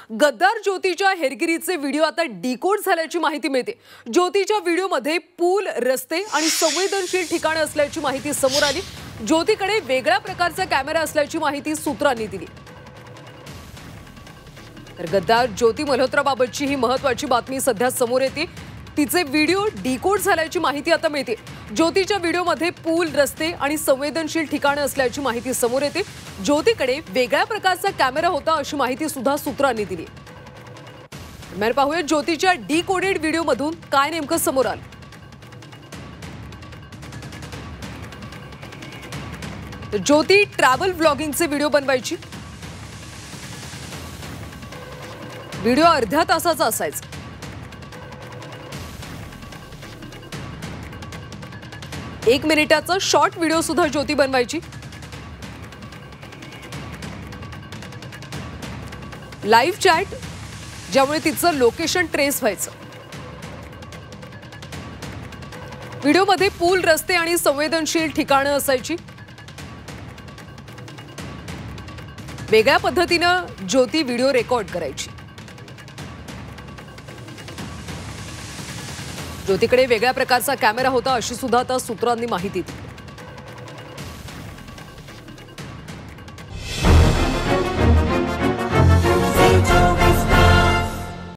गद्दार ज्योतीच्या हेरगिरीचे व्हिडिओ आता डिकोड झाल्याची माहिती मिळते। ज्योतीच्या व्हिडिओमध्ये पूल, रस्ते आणि संवेदनशील ठिकाणे असल्याची माहिती समोर आली। ज्योतीकडे वेगळ्या प्रकारचा कॅमेरा असल्याची माहिती सूत्रांनी दिली। तर गद्दार ज्योती मल्होत्राबाबतची ही महत्त्वाची बातमी सध्या समोर येते। तिचे व्हिडिओ डिकोड झाल्याची माहिती आता मिळते। ज्योतीच्या व्हिडिओमध्ये पूल, रस्ते आणि संवेदनशील ठिकाणे असल्याची माहिती समोर येते। ज्योतीकडे वेगळ्या प्रकारचा कॅमेरा होता अशी माहिती सुद्धा सूत्रांनी दिली। दरम्यान पाहूया ज्योतीच्या डिकोडेड व्हिडिओमधून काय नेमकं समोर आलं। ज्योती ट्रॅव्हल व्लॉगिंगचे व्हिडिओ बनवायची। व्हिडिओ अर्ध्या तासाचा असायचा। 1 मिनिटाचा शॉर्ट व्हिडिओ सुद्धा ज्योती बनवायची। लाईव्ह चॅट, ज्यामुळे तिचं लोकेशन ट्रेस व्हायचं। व्हिडिओमध्ये पूल, रस्ते आणि संवेदनशील ठिकाणे असायची। वेगळ्या पद्धतीने ज्योती व्हिडिओ रेकॉर्ड करायची। ज्योतीकडे वेगळ्या प्रकारचा कॅमेरा होता अशी सुद्धा आता सूत्रांनी माहिती दिली।